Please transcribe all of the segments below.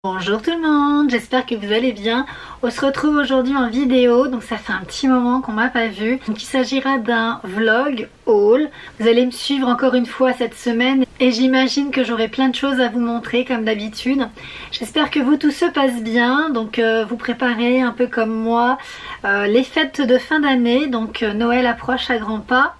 Bonjour tout le monde, j'espère que vous allez bien. On se retrouve aujourd'hui en vidéo, donc ça fait un petit moment qu'on m'a pas vu. Donc il s'agira d'un vlog haul. Vous allez me suivre encore une fois cette semaine et j'imagine que j'aurai plein de choses à vous montrer comme d'habitude. J'espère que vous tout se passe bien, donc vous préparez un peu comme moi les fêtes de fin d'année, donc Noël approche à grands pas.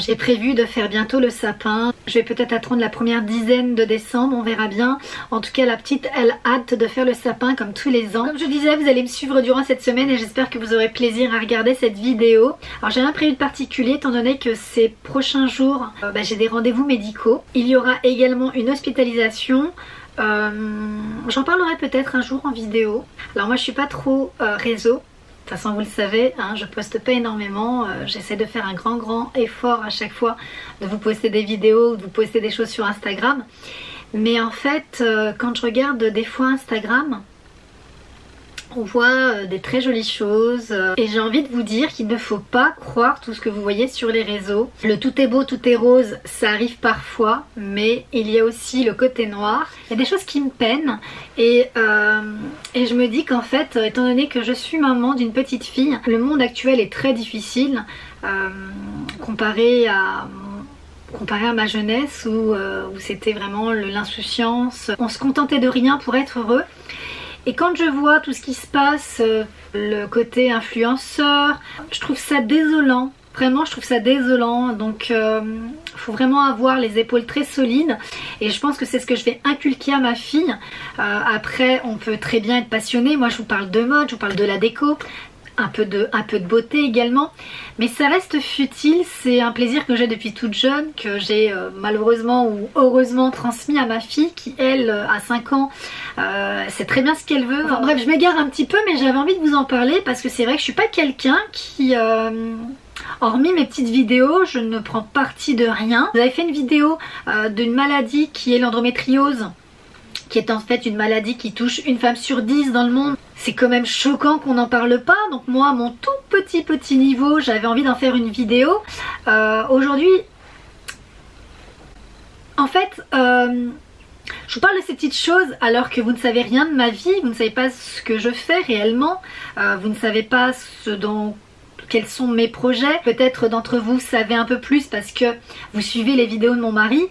J'ai prévu de faire bientôt le sapin. Je vais peut-être attendre la première dizaine de décembre, on verra bien. En tout cas la petite elle hâte de faire le sapin comme tous les ans. Comme je disais, vous allez me suivre durant cette semaine et j'espère que vous aurez plaisir à regarder cette vidéo. Alors j'ai rien prévu de particulier étant donné que ces prochains jours j'ai des rendez-vous médicaux. Il y aura également une hospitalisation. J'en parlerai peut-être un jour en vidéo. Alors moi je suis pas trop réseau. De toute façon vous le savez, hein, je poste pas énormément, j'essaie de faire un grand effort à chaque fois de vous poster des vidéos, de vous poster des choses sur Instagram. Mais en fait, quand je regarde des fois Instagram, on voit des très jolies choses et j'ai envie de vous dire qu'il ne faut pas croire tout ce que vous voyez sur les réseaux. Le tout est beau, tout est rose, ça arrive parfois, mais il y a aussi le côté noir. Il y a des choses qui me peinent et je me dis qu'en fait, étant donné que je suis maman d'une petite fille, le monde actuel est très difficile comparé à ma jeunesse où c'était vraiment l'insouciance. On se contentait de rien pour être heureux. Et quand je vois tout ce qui se passe, le côté influenceur, je trouve ça désolant. Vraiment, je trouve ça désolant. Donc, faut vraiment avoir les épaules très solides. Et je pense que c'est ce que je vais inculquer à ma fille. Après, on peut très bien être passionné. Moi, je vous parle de mode, je vous parle de la déco. Un peu de beauté également, mais ça reste futile. C'est un plaisir que j'ai depuis toute jeune, que j'ai malheureusement ou heureusement transmis à ma fille qui elle à 5 ans sait très bien ce qu'elle veut. Enfin, bref, je m'égare un petit peu, mais j'avais envie de vous en parler parce que c'est vrai que je suis pas quelqu'un qui hormis mes petites vidéos, je ne prends parti de rien. Vous avez fait une vidéo d'une maladie qui est l'endométriose, qui est en fait une maladie qui touche une femme sur 10 dans le monde. C'est quand même choquant qu'on n'en parle pas. Donc moi, à mon tout petit niveau, j'avais envie d'en faire une vidéo. Aujourd'hui, en fait, je vous parle de ces petites choses alors que vous ne savez rien de ma vie. Vous ne savez pas ce que je fais réellement. Vous ne savez pas quels sont mes projets. Peut-être d'entre vous savez un peu plus parce que vous suivez les vidéos de mon mari.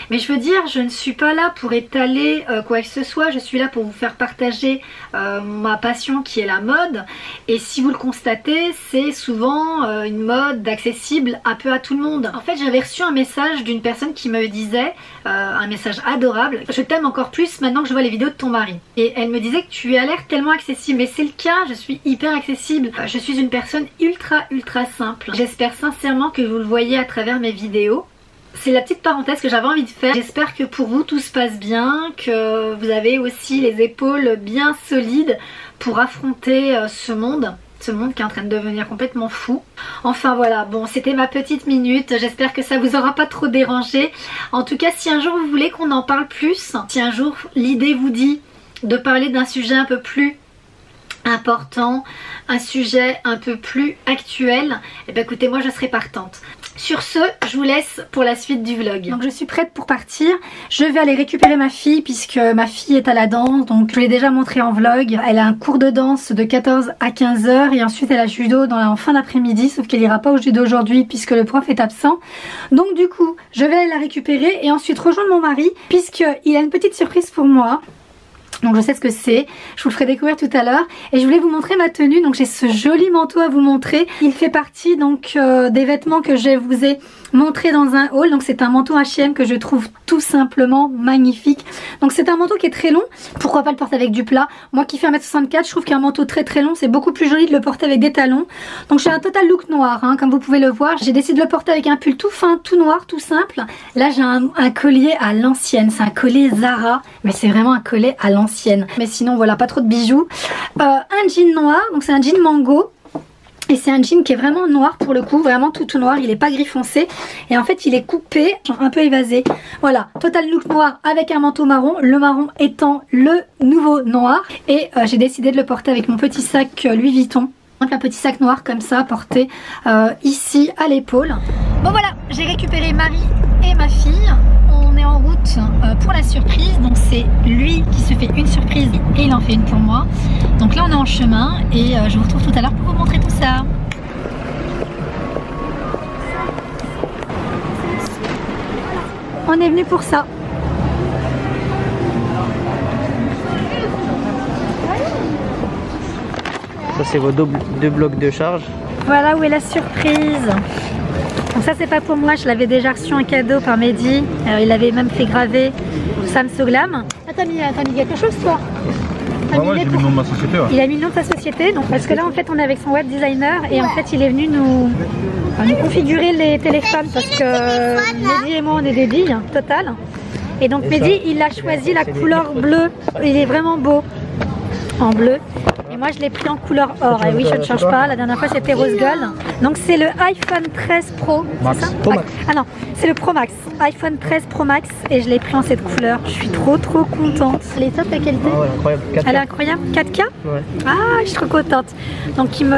Mais je veux dire, je ne suis pas là pour étaler quoi que ce soit. Je suis là pour vous faire partager ma passion qui est la mode. Et si vous le constatez, c'est souvent une mode accessible un peu à tout le monde. En fait, j'avais reçu un message d'une personne qui me disait, un message adorable: je t'aime encore plus maintenant que je vois les vidéos de ton mari. Et elle me disait que tu as l'air tellement accessible. Mais c'est le cas, je suis hyper accessible. Je suis une personne ultra simple. J'espère sincèrement que vous le voyez à travers mes vidéos. C'est la petite parenthèse que j'avais envie de faire. J'espère que pour vous tout se passe bien, que vous avez aussi les épaules bien solides pour affronter ce monde qui est en train de devenir complètement fou. Enfin voilà, bon, c'était ma petite minute. J'espère que ça vous aura pas trop dérangé. En tout cas, si un jour vous voulez qu'on en parle plus, si un jour l'idée vous dit de parler d'un sujet un peu plus important, un sujet un peu plus actuel, et bien écoutez, moi je serai partante. Sur ce, je vous laisse pour la suite du vlog. Donc je suis prête pour partir. Je vais aller récupérer ma fille puisque ma fille est à la danse. Donc je vous l'ai déjà montré en vlog. Elle a un cours de danse de 14 à 15 h et ensuite elle a judo en fin d'après-midi. Sauf qu'elle ira pas au judo aujourd'hui puisque le prof est absent. Donc du coup, je vais aller la récupérer et ensuite rejoindre mon mari puisqu'il a une petite surprise pour moi. Donc je sais ce que c'est, je vous le ferai découvrir tout à l'heure. Et je voulais vous montrer ma tenue, donc j'ai ce joli manteau à vous montrer. Il fait partie donc des vêtements que je vous ai montré dans un haul. Donc c'est un manteau H&M que je trouve tout simplement magnifique. Donc c'est un manteau qui est très long, pourquoi pas le porter avec du plat. Moi qui fais 1m64, je trouve qu'un manteau très long, c'est beaucoup plus joli de le porter avec des talons. Donc j'ai un total look noir, hein, comme vous pouvez le voir. J'ai décidé de le porter avec un pull tout fin, tout noir, tout simple. Là j'ai un collier à l'ancienne, c'est un collier Zara, mais c'est vraiment un collier à l'ancienne. Mais sinon voilà, pas trop de bijoux. Un jean noir, donc c'est un jean mango. Et c'est un jean qui est vraiment noir pour le coup, vraiment tout noir, il est pas gris foncé. Et en fait il est coupé, genre un peu évasé. Voilà, total look noir avec un manteau marron, le marron étant le nouveau noir. Et j'ai décidé de le porter avec mon petit sac Louis Vuitton. Un petit sac noir comme ça, porté ici à l'épaule. Bon voilà, j'ai récupéré Marie et ma fille. On est en route pour la surprise, donc c'est c'est lui qui se fait une surprise et il en fait une pour moi. Donc là on est en chemin et je vous retrouve tout à l'heure pour vous montrer tout ça. On est venu pour ça. Ça c'est vos deux blocs de charge. Voilà où est la surprise. Donc ça c'est pas pour moi, je l'avais déjà reçu en cadeau par Mehdi. Il avait même fait graver Sam Soglam. Ah, t'as mis quelque chose toi? Ouais, j'ai mis le nom de ma société. Ouais. Il a mis le nom de sa société, donc parce que là en fait on est avec son web designer et en fait il est venu nous configurer les téléphones parce que Mehdi et moi on est des billes totales. Et donc Mehdi il a choisi la couleur bleue, il est vraiment beau en bleu. Et moi je l'ai pris en couleur or. Et oui, je ne change pas. La dernière fois c'était rose gold. Donc c'est le iPhone 13 Pro. Max. Ça Pro Max. Ah non, c'est le Pro Max. iPhone 13 Pro Max. Et je l'ai pris en cette couleur. Je suis trop contente. Elle est top la qualité. Ah ouais, incroyable. 4K. Elle est incroyable. 4K. Ouais. Ah, je suis trop contente. Donc il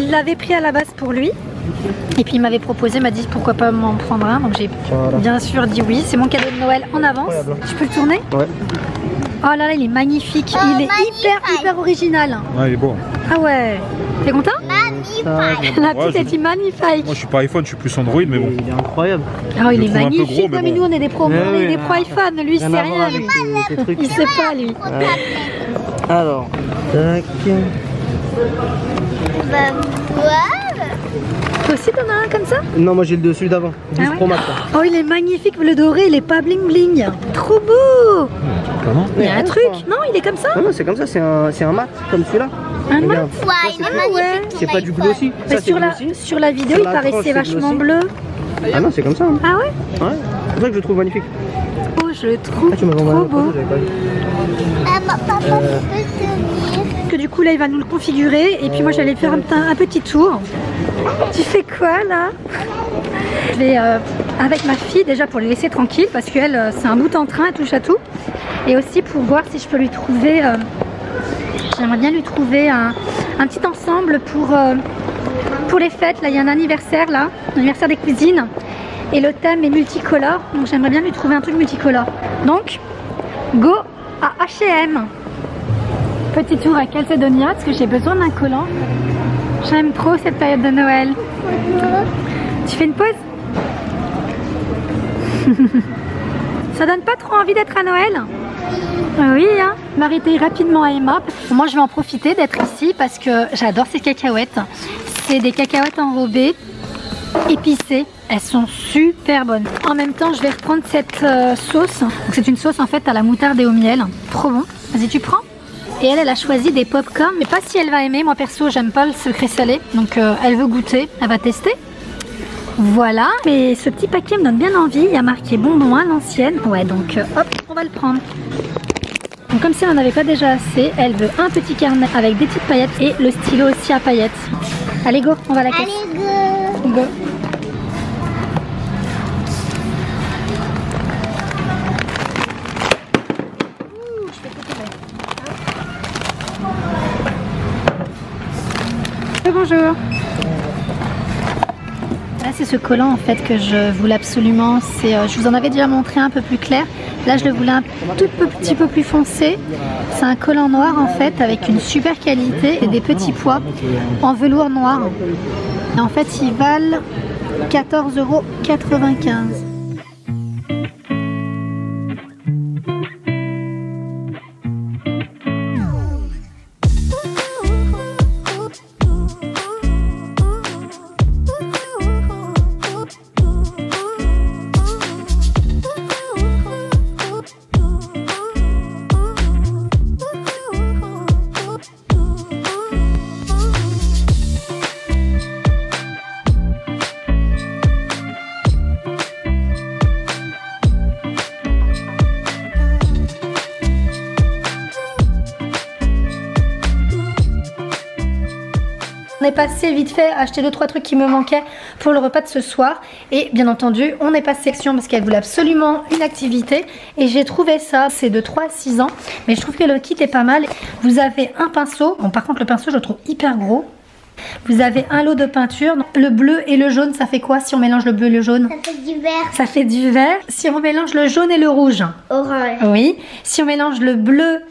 l'avait pris à la base pour lui. Et puis il m'avait proposé, m'a dit pourquoi pas m'en prendre un. Donc j'ai bien sûr dit oui. C'est mon cadeau de Noël en avance. Incroyable. Tu peux le tourner? Ouais. Oh là là, il est magnifique. Il est hyper original. Ouais, il est beau. Ah ouais. T'es content? La petite est magnifique. Moi je suis pas iPhone, je suis plus Android, mais bon. Il est incroyable. Oh, il est trouve un peu magnifique. gros, mais Non, mais bon. nous on est des pros, on est des pro iPhone. Lui c'est rien. Lui. Il sait pas lui. Ouais. Alors, tac. Toi aussi t'en as un comme ça? Non, moi j'ai le dessus d'avant. 10 Ah ouais. Pro Max. Là. Oh il est magnifique, le doré il est pas bling bling. Trop beau. Comment? Il y a un truc. Non il est comme ça? Non, c'est comme ça, c'est un mat comme celui-là. Un mat? Regarde. Ouais. C'est pas du glossy. Mais Ça c'est glossy. sur la vidéo Sur il la paraissait tranche, c'est vachement glossy. bleu. Ah non, c'est comme ça. Hein. Ah ouais? Ouais. C'est pour ça que je le trouve magnifique. Oh je le trouve Ah, tu m'avais envoyé trop un photo, beau. j'avais pas vu. Que du coup là il va nous le configurer et puis moi j'allais faire un petit tour. Tu fais quoi là? Je vais avec ma fille déjà pour les laisser tranquille parce qu'elle c'est un bout en train, elle touche à tout. Et aussi pour voir si je peux lui trouver, j'aimerais bien lui trouver un petit ensemble pour les fêtes. Là il y a un anniversaire là, l'anniversaire des cousines. Et le thème est multicolore, donc j'aimerais bien lui trouver un truc multicolore. Donc, go à H&M. Petit tour à Calcedonia parce que j'ai besoin d'un collant. J'aime trop cette période de Noël. Tu fais une pause? Ça donne pas trop envie d'être à Noël? Oui, hein. M'arrêter rapidement à Emma. Moi, je vais en profiter d'être ici parce que j'adore ces cacahuètes. C'est des cacahuètes enrobées, épicées. Elles sont super bonnes. En même temps, je vais reprendre cette sauce. C'est une sauce en fait à la moutarde et au miel. Trop bon. Vas-y, tu prends. Et elle a choisi des pop-corn. Mais pas si elle va aimer. Moi perso, j'aime pas le sucré salé. Donc elle veut goûter. Elle va tester. Voilà. Mais ce petit paquet me donne bien envie. Il y a marqué bonbon à l'ancienne. Ouais, donc hop, on va le prendre. Donc comme si elle n'en avait pas déjà assez, elle veut un petit carnet avec des petites paillettes et le stylo aussi à paillettes. Allez go, on va à la caisse. Allez, go. Go. Bonjour. Là c'est ce collant en fait que je voulais absolument. Je vous en avais déjà montré un peu plus clair. Là je le voulais un tout petit peu plus foncé. C'est un collant noir en fait avec une super qualité et des petits pois en velours noir. Et en fait ils valent 14,95 €. On est passé vite fait acheter 2-3 trucs qui me manquaient pour le repas de ce soir. Et bien entendu, on est passé section parce qu'elle voulait absolument une activité. Et j'ai trouvé ça, c'est de 3 à 6 ans. Mais je trouve que le kit est pas mal. Vous avez un pinceau. Bon, par contre, le pinceau, je le trouve hyper gros. Vous avez un lot de peinture. Le bleu et le jaune, ça fait quoi si on mélange le bleu et le jaune? Ça fait du vert. Ça fait du vert. Si on mélange le jaune et le rouge? Orange. Oui. Si on mélange le bleu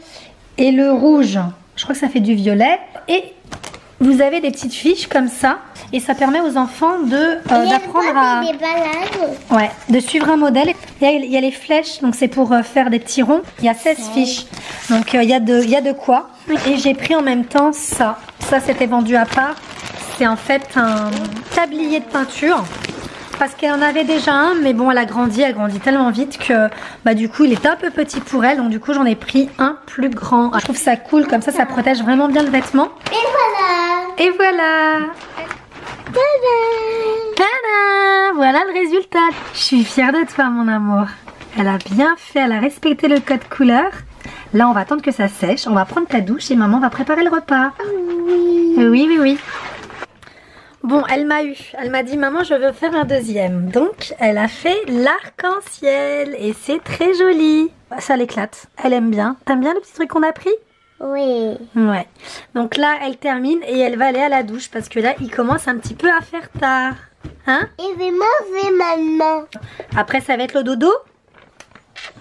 et le rouge, je crois que ça fait du violet. Et vous avez des petites fiches comme ça. Et ça permet aux enfants d'apprendre à... des balades. Ouais, de suivre un modèle. Il y a les flèches, donc c'est pour faire des petits ronds. Il y a 16 fiches, donc il y a de quoi. Et j'ai pris en même temps ça. Ça, c'était vendu à part. C'est en fait un tablier de peinture. Parce qu'elle en avait déjà un, mais bon, elle grandit tellement vite que bah, du coup, il était un peu petit pour elle. Donc du coup, j'en ai pris un plus grand. Je trouve ça cool, comme ça protège vraiment bien le vêtement. Et voilà. Et voilà. Tada! Voilà le résultat. Je suis fière de toi, mon amour. Elle a bien fait, elle a respecté le code couleur. Là, on va attendre que ça sèche. On va prendre ta douche et maman va préparer le repas. Oui. Oui. Bon, elle m'a eu. Elle m'a dit, maman, je veux faire un deuxième. Donc, elle a fait l'arc-en-ciel. Et c'est très joli. Ça l'éclate. Elle aime bien. T'aimes bien le petit truc qu'on a pris? Oui. Ouais. Donc là, elle termine et elle va aller à la douche parce que là, il commence un petit peu à faire tard. Hein? Et je vais manger maintenant. Après, ça va être le dodo?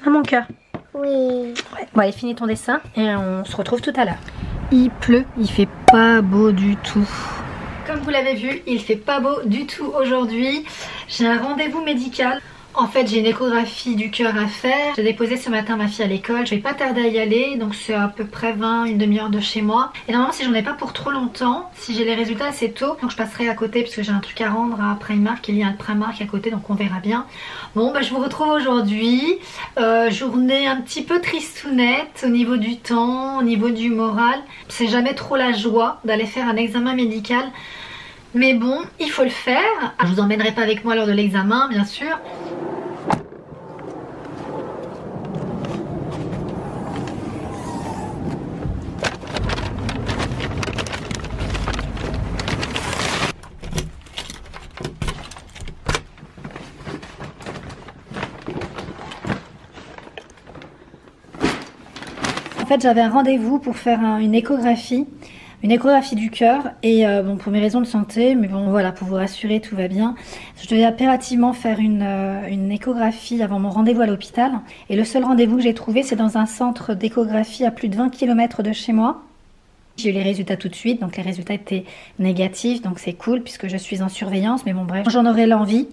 À mon cœur. Oui. Ouais. Bon, allez, finis ton dessin et on se retrouve tout à l'heure. Il pleut, il fait pas beau du tout. Comme vous l'avez vu, il fait pas beau du tout aujourd'hui. J'ai un rendez-vous médical. En fait, j'ai une échographie du cœur à faire. J'ai déposé ce matin ma fille à l'école. Je vais pas tarder à y aller. Donc c'est à peu près une demi-heure de chez moi. Et normalement, si j'en ai pas pour trop longtemps, si j'ai les résultats assez tôt, donc je passerai à côté parce que j'ai un truc à rendre à Primark. Il y a un Primark à côté, donc on verra bien. Bon, bah, je vous retrouve aujourd'hui. Journée un petit peu tristounette au niveau du temps, au niveau du moral. C'est jamais trop la joie d'aller faire un examen médical. Mais bon, il faut le faire. Je vous emmènerai pas avec moi lors de l'examen, bien sûr. En fait, j'avais un rendez-vous pour faire une échographie du cœur et bon, pour mes raisons de santé, mais bon voilà, pour vous rassurer, tout va bien. Je devais impérativement faire une échographie avant mon rendez-vous à l'hôpital et le seul rendez-vous que j'ai trouvé, c'est dans un centre d'échographie à plus de 20 km de chez moi. J'ai eu les résultats tout de suite, donc les résultats étaient négatifs, donc c'est cool puisque je suis en surveillance, mais bon bref, j'en aurai l'envie.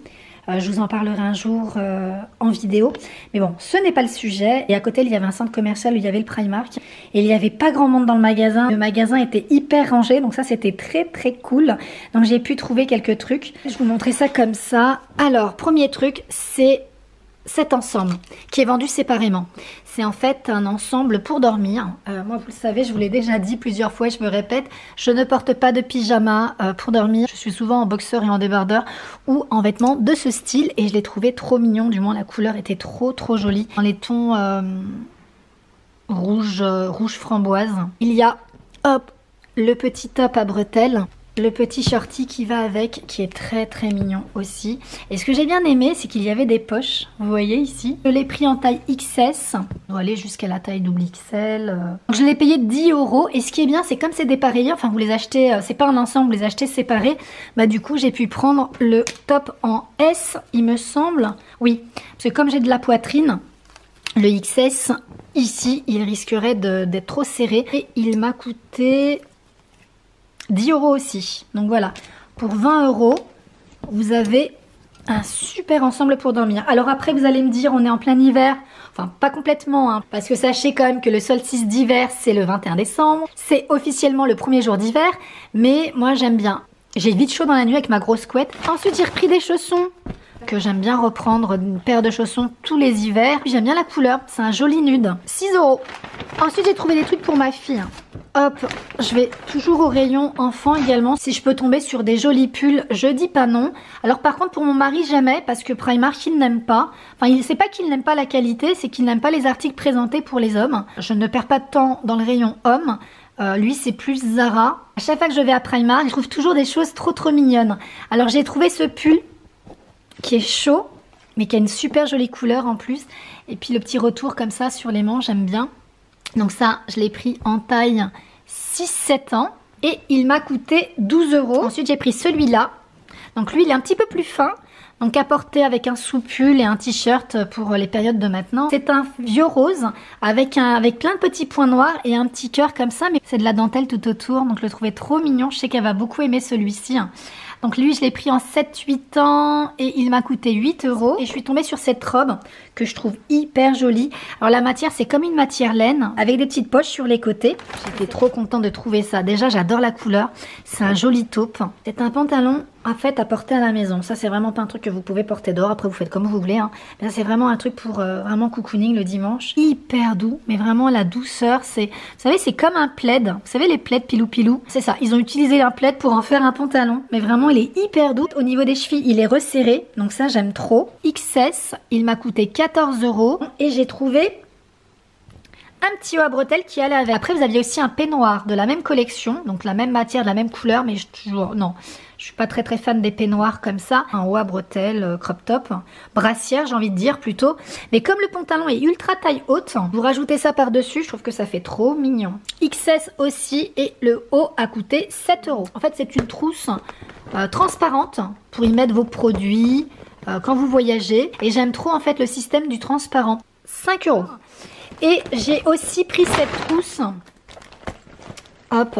Je vous en parlerai un jour en vidéo. Mais bon, ce n'est pas le sujet. Et à côté, il y avait un centre commercial où il y avait le Primark. Et il n'y avait pas grand monde dans le magasin. Le magasin était hyper rangé. Donc ça, c'était très très cool. Donc j'ai pu trouver quelques trucs. Je vais vous montrer ça comme ça. Alors, premier truc, c'est cet ensemble qui est vendu séparément. C'est en fait un ensemble pour dormir. Moi, vous le savez, je vous l'ai déjà dit plusieurs fois et je me répète, je ne porte pas de pyjama pour dormir. Je suis souvent en boxeur et en débardeur ou en vêtements de ce style et je l'ai trouvé trop mignon. Du moins, la couleur était trop jolie. Dans les tons rouge framboise. Il y a, hop, le petit top à bretelles. Le petit shorty qui va avec, qui est très mignon aussi. Et ce que j'ai bien aimé, c'est qu'il y avait des poches. Vous voyez ici. Je l'ai pris en taille XS. On va aller jusqu'à la taille double XL. Donc je l'ai payé 10 €. Et ce qui est bien, c'est comme c'est dépareillé, enfin vous les achetez, c'est pas un ensemble, vous les achetez séparés. Bah du coup, j'ai pu prendre le top en S, il me semble. Oui, parce que comme j'ai de la poitrine, le XS, ici, il risquerait d'être trop serré. Et il m'a coûté 10 € aussi. Donc voilà, pour 20 €, vous avez un super ensemble pour dormir. Alors après, vous allez me dire, on est en plein hiver. Enfin, pas complètement, hein, parce que sachez quand même que le solstice d'hiver, c'est le 21 décembre. C'est officiellement le premier jour d'hiver, mais moi, j'aime bien. J'ai vite chaud dans la nuit avec ma grosse couette. Ensuite, j'ai repris des chaussons que j'aime bien reprendre, une paire de chaussons tous les hivers. J'aime bien la couleur, c'est un joli nude. 6 €. Ensuite, j'ai trouvé des trucs pour ma fille. Hop, je vais toujours au rayon enfant également. Si je peux tomber sur des jolis pulls, je dis pas non. Alors par contre, pour mon mari, jamais, parce que Primark, il n'aime pas. Enfin, c'est pas qu'il n'aime pas la qualité, c'est qu'il n'aime pas les articles présentés pour les hommes. Je ne perds pas de temps dans le rayon homme. Lui, c'est plus Zara. À chaque fois que je vais à Primark, je trouve toujours des choses trop mignonnes. Alors j'ai trouvé ce pull qui est chaud, mais qui a une super jolie couleur en plus. Et puis le petit retour comme ça sur les manches, j'aime bien. Donc ça, je l'ai pris en taille 6-7 ans. et il m'a coûté 12 €. Ensuite j'ai pris celui-là. Donc lui il est un petit peu plus fin. Donc à porter avec un sous-pull et un t-shirt pour les périodes de maintenant. C'est un vieux rose avec plein de petits points noirs et un petit cœur comme ça. Mais c'est de la dentelle tout autour. Donc je le trouvais trop mignon. Je sais qu'elle va beaucoup aimer celui-ci. Donc lui je l'ai pris en 7-8 ans et il m'a coûté 8 €. Et je suis tombée sur cette robe que je trouve hyper jolie. Alors la matière c'est comme une matière laine avec des petites poches sur les côtés. J'étais trop contente de trouver ça. Déjà j'adore la couleur. C'est un joli taupe. C'est un pantalon en fait à porter à la maison. Ça c'est vraiment pas un truc que vous pouvez porter dehors. Après vous faites comme vous voulez. Mais c'est vraiment un truc pour vraiment cocooning le dimanche. Hyper doux. Mais vraiment la douceur c'est... Vous savez c'est comme un plaid. Vous savez les plaids pilou-pilou. C'est ça. Ils ont utilisé un plaid pour en faire un pantalon. Mais vraiment il est hyper doux. Au niveau des chevilles il est resserré. Donc ça j'aime trop. XS il m'a coûté 14 € et j'ai trouvé un petit haut à bretelles qui allait avec. Après vous aviez aussi un peignoir de la même collection, donc la même matière, de la même couleur, mais non, je suis pas très fan des peignoirs comme ça. Un haut à bretelles, crop top, brassière j'ai envie de dire plutôt. Mais comme le pantalon est ultra taille haute, vous rajoutez ça par dessus, je trouve que ça fait trop mignon. XS aussi et le haut a coûté 7 €. En fait c'est une trousse transparente pour y mettre vos produits quand vous voyagez. Et j'aime trop en fait le système du transparent. 5 €. Et j'ai aussi pris cette trousse. Hop,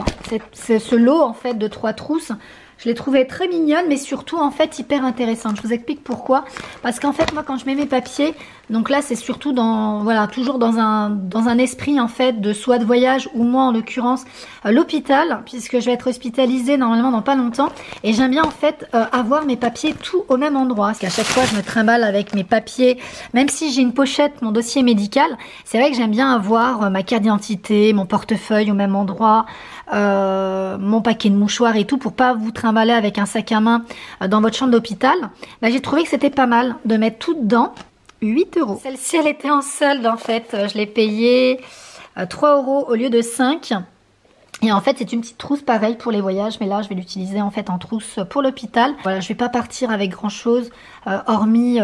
c'est ce lot en fait de 3 trousses. Je l'ai trouvée très mignonne, mais surtout en fait hyper intéressante. Je vous explique pourquoi. Parce qu'en fait moi quand je mets mes papiers, donc là c'est surtout dans, voilà, toujours dans un esprit en fait de soit de voyage ou moi en l'occurrence l'hôpital, puisque je vais être hospitalisée normalement dans pas longtemps. Et j'aime bien en fait avoir mes papiers tout au même endroit. Parce qu'à chaque fois je me trimballe avec mes papiers, même si j'ai une pochette, mon dossier médical, c'est vrai que j'aime bien avoir ma carte d'identité, mon portefeuille au même endroit. Mon paquet de mouchoirs et tout pour pas vous trimballer avec un sac à main dans votre chambre d'hôpital. Là j'ai trouvé que c'était pas mal de mettre tout dedans. 8 €. Celle-ci elle était en solde en fait. Je l'ai payée 3 € au lieu de 5. Et en fait c'est une petite trousse pareil pour les voyages, mais là je vais l'utiliser en fait en trousse pour l'hôpital. Voilà, je vais pas partir avec grand chose hormis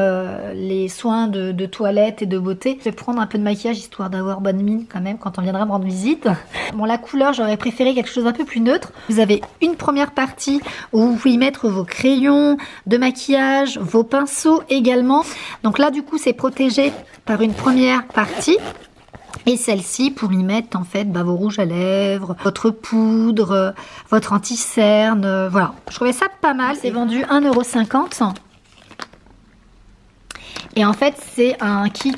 les soins de toilette et de beauté. Je vais prendre un peu de maquillage histoire d'avoir bonne mine quand même quand on viendra me rendre visite. Bon la couleur j'aurais préféré quelque chose d'un peu plus neutre. Vous avez une première partie où vous pouvez y mettre vos crayons de maquillage, vos pinceaux également. Donc là du coup c'est protégé par une première partie. Et celle-ci pour y mettre en fait vos rouges à lèvres, votre poudre, votre anti-cerne, voilà. Je trouvais ça pas mal, c'est vendu 1,50 €. Et en fait c'est un kit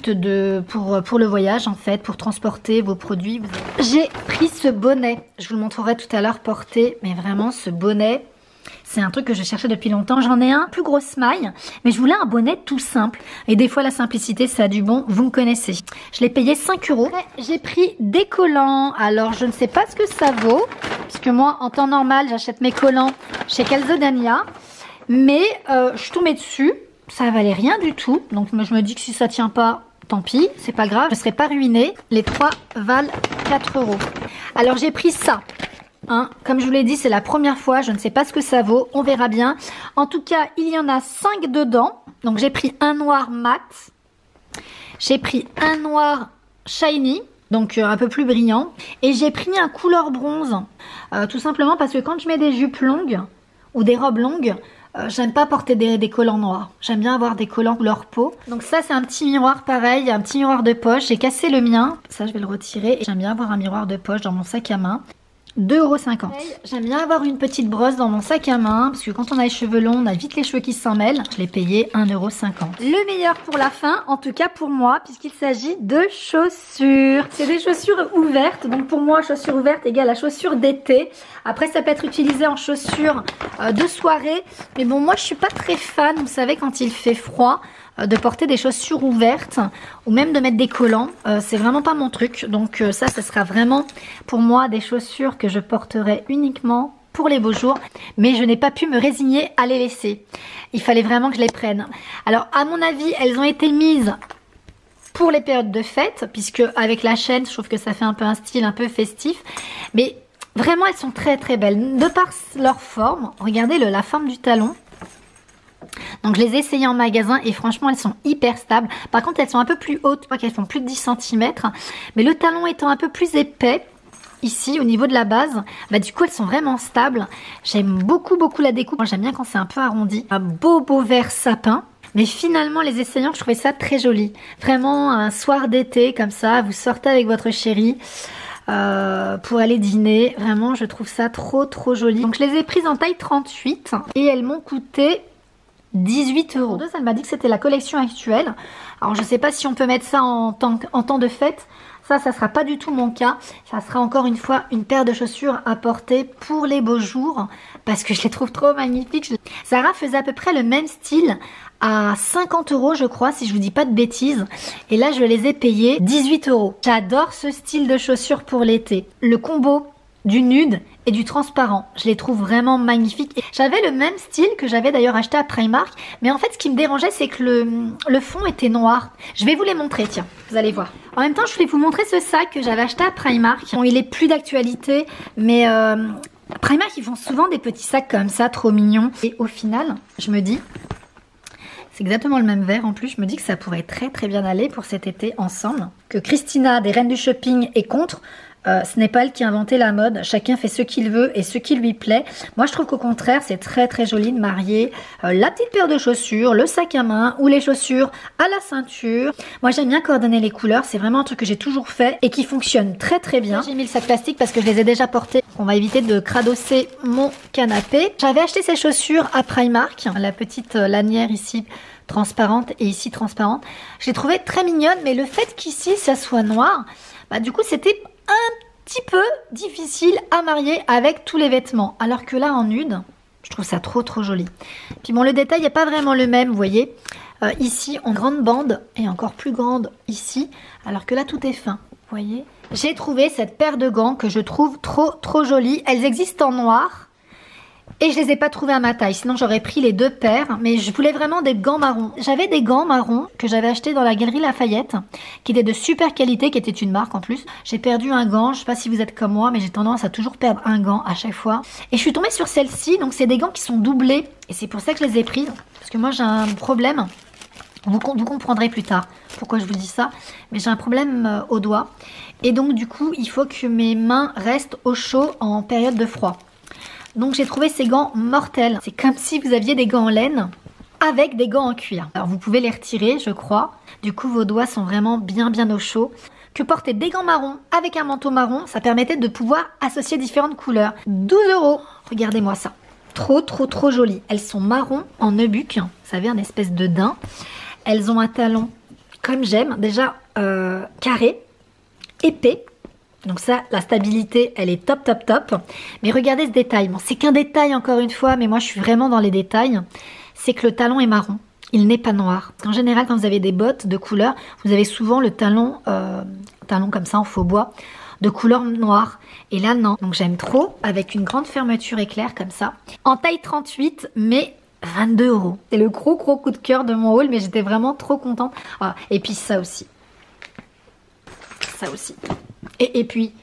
pour le voyage en fait, pour transporter vos produits. J'ai pris ce bonnet, je vous le montrerai tout à l'heure porté, mais vraiment ce bonnet... C'est un truc que je cherchais depuis longtemps. J'en ai un plus grosse maille, mais je voulais un bonnet tout simple. Et des fois, la simplicité, ça a du bon. Vous me connaissez. Je l'ai payé 5 €. J'ai pris des collants. Alors, je ne sais pas ce que ça vaut. Puisque moi, en temps normal, j'achète mes collants chez Calzodania. Mais je suis tombée dessus. Ça valait rien du tout. Donc, je me dis que si ça tient pas... Tant pis, c'est pas grave, je ne serai pas ruinée. Les 3 valent 4 €. Alors, j'ai pris ça. Comme je vous l'ai dit, c'est la première fois, je ne sais pas ce que ça vaut, on verra bien. En tout cas, il y en a 5 dedans. Donc j'ai pris un noir mat, j'ai pris un noir shiny, donc un peu plus brillant, et j'ai pris un couleur bronze, tout simplement parce que quand je mets des jupes longues ou des robes longues, j'aime pas porter des collants noirs. J'aime bien avoir des collants couleur peau. Donc ça c'est un petit miroir pareil, un petit miroir de poche. J'ai cassé le mien, ça je vais le retirer. J'aime bien avoir un miroir de poche dans mon sac à main. 2,50 €. J'aime bien avoir une petite brosse dans mon sac à main parce que quand on a les cheveux longs, on a vite les cheveux qui s'en mêlent. Je l'ai payé 1,50 €. Le meilleur pour la fin, en tout cas pour moi, puisqu'il s'agit de chaussures. C'est des chaussures ouvertes. Donc pour moi, chaussures ouvertes égale à chaussures d'été. Après, ça peut être utilisé en chaussures de soirée. Mais bon, moi, je suis pas très fan. Vous savez, quand il fait froid, de porter des chaussures ouvertes ou même de mettre des collants, c'est vraiment pas mon truc. Donc ça sera vraiment pour moi des chaussures que je porterai uniquement pour les beaux jours, mais je n'ai pas pu me résigner à les laisser. Il fallait vraiment que je les prenne. Alors à mon avis, elles ont été mises pour les périodes de fête, puisque avec la chaîne, je trouve que ça fait un peu un style un peu festif, mais vraiment elles sont très très belles de par leur forme. Regardez la forme du talon. Donc je les ai essayées en magasin et franchement elles sont hyper stables. Par contre elles sont un peu plus hautes, je crois qu'elles font plus de 10 cm. Mais le talon étant un peu plus épais, ici au niveau de la base, bah du coup elles sont vraiment stables. J'aime beaucoup la découpe. Moi j'aime bien quand c'est un peu arrondi. Un beau vert sapin. Mais finalement les essayants, je trouvais ça très joli. Vraiment un soir d'été comme ça, vous sortez avec votre chérie pour aller dîner. Vraiment je trouve ça trop joli. Donc je les ai prises en taille 38 et elles m'ont coûté 18 €. Elle m'a dit que c'était la collection actuelle. Alors je sais pas si on peut mettre ça en temps de fête. Ça sera pas du tout mon cas. Ça sera encore une fois une paire de chaussures à porter pour les beaux jours parce que je les trouve trop magnifiques. Zara faisait à peu près le même style à 50 € je crois, si je vous dis pas de bêtises. Et là je les ai payés 18 €. J'adore ce style de chaussures pour l'été. Le combo du nude et du transparent, je les trouve vraiment magnifiques. J'avais le même style que j'avais d'ailleurs acheté à Primark, mais en fait ce qui me dérangeait c'est que le fond était noir. Je vais vous les montrer, tiens, vous allez voir. En même temps je voulais vous montrer ce sac que j'avais acheté à Primark. Bon, il est plus d'actualité, mais Primark ils font souvent des petits sacs comme ça, trop mignons. Et au final, je me dis, c'est exactement le même vert en plus, je me dis que ça pourrait très bien aller pour cet été ensemble. Que Christina des Reines du Shopping est contre. Ce n'est pas elle qui a inventé la mode, chacun fait ce qu'il veut et ce qui lui plaît. Moi je trouve qu'au contraire c'est très joli de marier la petite paire de chaussures, le sac à main ou les chaussures à la ceinture. Moi j'aime bien coordonner les couleurs, c'est vraiment un truc que j'ai toujours fait et qui fonctionne très bien. J'ai mis le sac plastique parce que je les ai déjà portés. On va éviter de cradosser mon canapé. J'avais acheté ces chaussures à Primark, la petite lanière ici transparente et ici transparente. Je l'ai trouvée très mignonne, mais le fait qu'ici ça soit noir, bah du coup c'était un petit peu difficile à marier avec tous les vêtements. Alors que là en nude, je trouve ça trop joli. Puis bon, le détail n'est pas vraiment le même, vous voyez. Ici en grande bande et encore plus grande ici. Alors que là tout est fin, vous voyez. J'ai trouvé cette paire de gants que je trouve trop jolie. Elles existent en noir. Et je les ai pas trouvées à ma taille, sinon j'aurais pris les deux paires, mais je voulais vraiment des gants marrons. J'avais des gants marrons que j'avais achetés dans la galerie Lafayette, qui étaient de super qualité, qui étaient une marque en plus. J'ai perdu un gant, je sais pas si vous êtes comme moi, mais j'ai tendance à toujours perdre un gant à chaque fois. Et je suis tombée sur celle-ci, donc c'est des gants qui sont doublés, et c'est pour ça que je les ai prises, parce que moi j'ai un problème, vous comprendrez plus tard pourquoi je vous dis ça, mais j'ai un problème au doigt, et donc du coup il faut que mes mains restent au chaud en période de froid. Donc j'ai trouvé ces gants mortels. C'est comme si vous aviez des gants en laine avec des gants en cuir. Alors vous pouvez les retirer, je crois. Du coup vos doigts sont vraiment bien au chaud. Que porter des gants marrons avec un manteau marron, ça permettait de pouvoir associer différentes couleurs. 12 €. Regardez-moi ça. Trop joli. Elles sont marron en nubuck. Vous savez, un espèce de daim. Elles ont un talon comme j'aime. Déjà carré, épais. Donc ça, la stabilité, elle est top. Mais regardez ce détail. Bon, c'est qu'un détail encore une fois, mais moi je suis vraiment dans les détails. C'est que le talon est marron. Il n'est pas noir. En général, quand vous avez des bottes de couleur, vous avez souvent le talon comme ça en faux bois, de couleur noire. Et là, non. Donc j'aime trop, avec une grande fermeture éclair comme ça. En taille 38, mais 22 €. C'est le gros coup de cœur de mon haul, mais j'étais vraiment trop contente. Ah, et puis ça aussi. Ça aussi. Et puis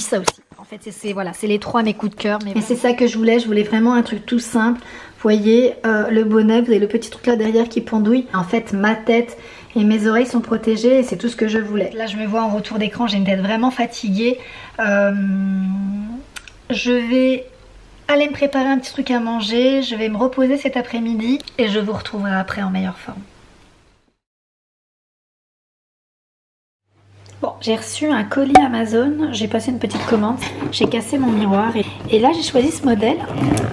ça aussi. En fait, c'est les trois mes coups de cœur. Mais c'est ça que je voulais vraiment un truc tout simple. Vous voyez le bonnet, vous avez le petit truc là derrière qui pendouille. En fait, ma tête et mes oreilles sont protégées et c'est tout ce que je voulais. Là, je me vois en retour d'écran, j'ai une tête vraiment fatiguée. Je vais aller me préparer un petit truc à manger. Je vais me reposer cet après-midi et je vous retrouverai après en meilleure forme. Bon, j'ai reçu un colis Amazon, j'ai passé une petite commande, j'ai cassé mon miroir et là j'ai choisi ce modèle.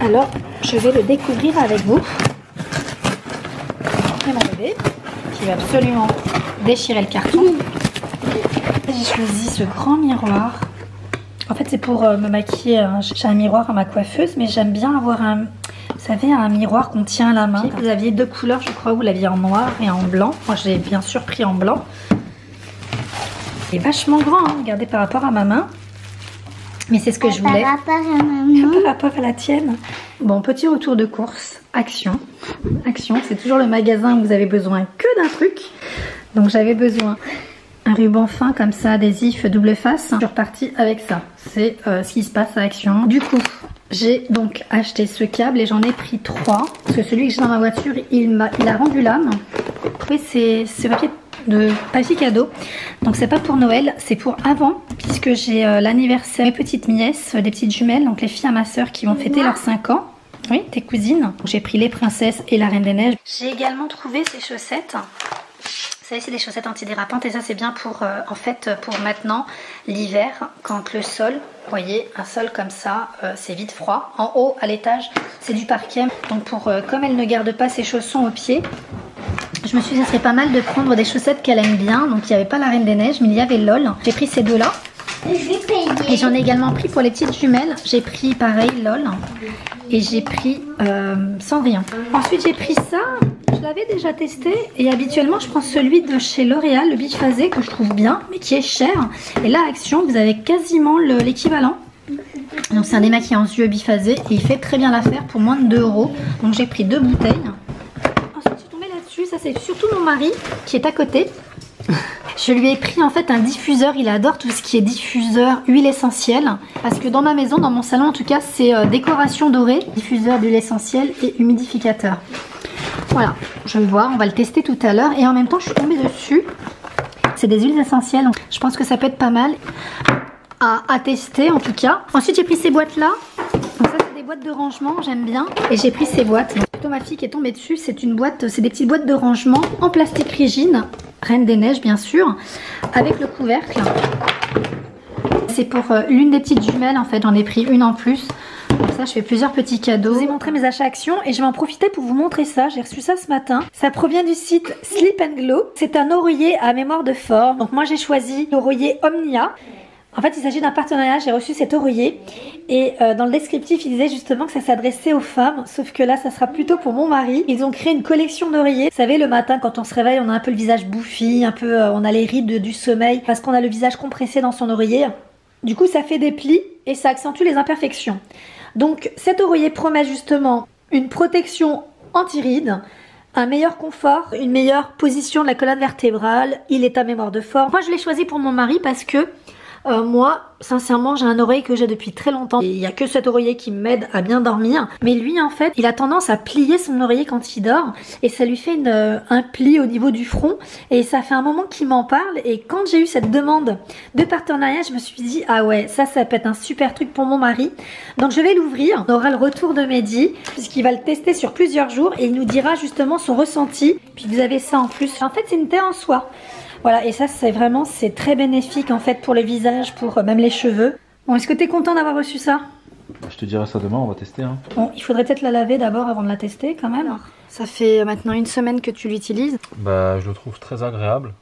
Alors je vais le découvrir avec vous. Et mon bébé qui va absolument déchirer le carton. J'ai choisi ce grand miroir. En fait c'est pour me maquiller, j'ai un miroir à ma coiffeuse, mais j'aime bien avoir un, vous savez, un miroir qu'on tient à la main. Vous aviez deux couleurs, je crois, vous l'aviez en noir et en blanc. Moi j'ai bien sûr pris en blanc. Il est vachement grand, hein, regardez, par rapport à ma main. Mais c'est ce que je voulais. Par rapport à ma main. Par rapport à la tienne. Bon, petit retour de course. Action. Action, c'est toujours le magasin où vous avez besoin que d'un truc. Donc j'avais besoin un ruban fin comme ça, adhésif double face. Je suis repartie avec ça. C'est ce qui se passe à Action. Du coup, j'ai donc acheté ce câble et j'en ai pris 3. Parce que celui que j'ai dans ma voiture, il a rendu l'âme. Vous trouvez ce papier de papier cadeau. Donc c'est pas pour Noël, c'est pour avant, puisque j'ai l'anniversaire des petites nièces, des petites jumelles, donc les filles à ma soeur qui vont fêter leurs 5 ans. Oui, tes cousines. J'ai pris les princesses et la Reine des Neiges. J'ai également trouvé ces chaussettes. Ça, c'est des chaussettes antidérapantes et ça c'est bien pour en fait pour maintenant l'hiver quand le sol, vous voyez un sol comme ça, c'est vite froid. En haut à l'étage c'est du parquet, donc pour comme elle ne garde pas ses chaussons aux pieds, je me suis dit ça serait pas mal de prendre des chaussettes qu'elle aime bien. Donc il n'y avait pas la Reine des Neiges mais il y avait LOL. J'ai pris ces deux là. Je vais payer. Et j'en ai également pris pour les petites jumelles. J'ai pris pareil LOL et j'ai pris Cendrillon. Ensuite j'ai pris ça. Je l'avais déjà testé et habituellement je prends celui de chez L'Oréal, le biphasé que je trouve bien mais qui est cher. Et là Action vous avez quasiment l'équivalent. Donc c'est un démaquillant yeux biphasé et il fait très bien l'affaire pour moins de 2 €. Donc j'ai pris 2 bouteilles. Ensuite je suis tombée là-dessus, ça c'est surtout mon mari qui est à côté. Je lui ai pris en fait un diffuseur, il adore tout ce qui est diffuseur, huile essentielle. Parce que dans ma maison, dans mon salon en tout cas, c'est décoration dorée, diffuseur d'huile essentielle et humidificateur. Voilà, je vais voir, on va le tester tout à l'heure. Et en même temps, je suis tombée dessus. C'est des huiles essentielles, donc je pense que ça peut être pas mal à tester en tout cas. Ensuite, j'ai pris ces boîtes-là. Donc ça, c'est des boîtes de rangement, j'aime bien. Et j'ai pris ces boîtes. Donc, plutôt ma fille qui est tombée dessus, c'est une boîte, c'est des petites boîtes de rangement en plastique rigide. Reine des Neiges, bien sûr, avec le couvercle. C'est pour l'une des petites jumelles, en fait, j'en ai pris une en plus. Pour ça, je fais plusieurs petits cadeaux. Je vous ai montré mes achats Action et je vais en profiter pour vous montrer ça. J'ai reçu ça ce matin. Ça provient du site Sleep & Glow. C'est un oreiller à mémoire de forme. Donc moi, j'ai choisi l'oreiller Omnia. En fait, il s'agit d'un partenariat. J'ai reçu cet oreiller et dans le descriptif, il disait justement que ça s'adressait aux femmes. Sauf que là, ça sera plutôt pour mon mari. Ils ont créé une collection d'oreillers. Vous savez, le matin, quand on se réveille, on a un peu le visage bouffi, un peu, on a les rides du sommeil parce qu'on a le visage compressé dans son oreiller. Du coup, ça fait des plis et ça accentue les imperfections. Donc, cet oreiller promet justement une protection anti-rides, un meilleur confort, une meilleure position de la colonne vertébrale. Il est à mémoire de forme. Moi, je l'ai choisi pour mon mari parce que moi, sincèrement, j'ai un oreiller que j'ai depuis très longtemps. Et il n'y a que cet oreiller qui m'aide à bien dormir. Mais lui, en fait, il a tendance à plier son oreiller quand il dort. Et ça lui fait un pli au niveau du front. Et ça fait un moment qu'il m'en parle. Et quand j'ai eu cette demande de partenariat, je me suis dit, ah ouais, ça peut être un super truc pour mon mari. Donc je vais l'ouvrir. On aura le retour de Mehdi, puisqu'il va le tester sur plusieurs jours. Et il nous dira justement son ressenti. Puis vous avez ça en plus. En fait, c'est une thé en soie. Voilà, et ça c'est très bénéfique en fait pour le visage, pour même les cheveux. Bon, est-ce que tu es content d'avoir reçu ça? Je te dirai ça demain, on va tester. Hein. Bon, il faudrait peut-être la laver d'abord avant de la tester quand même. Ça fait maintenant 1 semaine que tu l'utilises. Bah, je le trouve très agréable,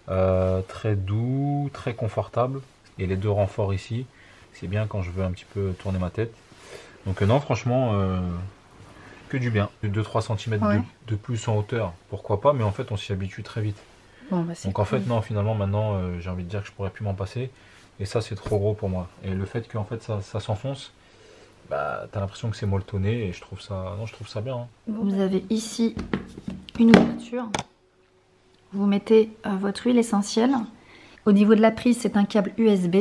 très doux, très confortable. Et les 2 renforts ici, c'est bien quand je veux un petit peu tourner ma tête. Donc non, franchement, que du bien. 2-3 cm de plus en hauteur, pourquoi pas, mais en fait on s'y habitue très vite. Bon, bah, donc en fait non, finalement maintenant j'ai envie de dire que je pourrais plus m'en passer et ça c'est trop gros pour moi. Et le fait que en fait ça s'enfonce, bah t'as l'impression que c'est molletonné et je trouve ça bien. Hein. Vous avez ici une ouverture, vous mettez votre huile essentielle. Au niveau de la prise c'est un câble USB.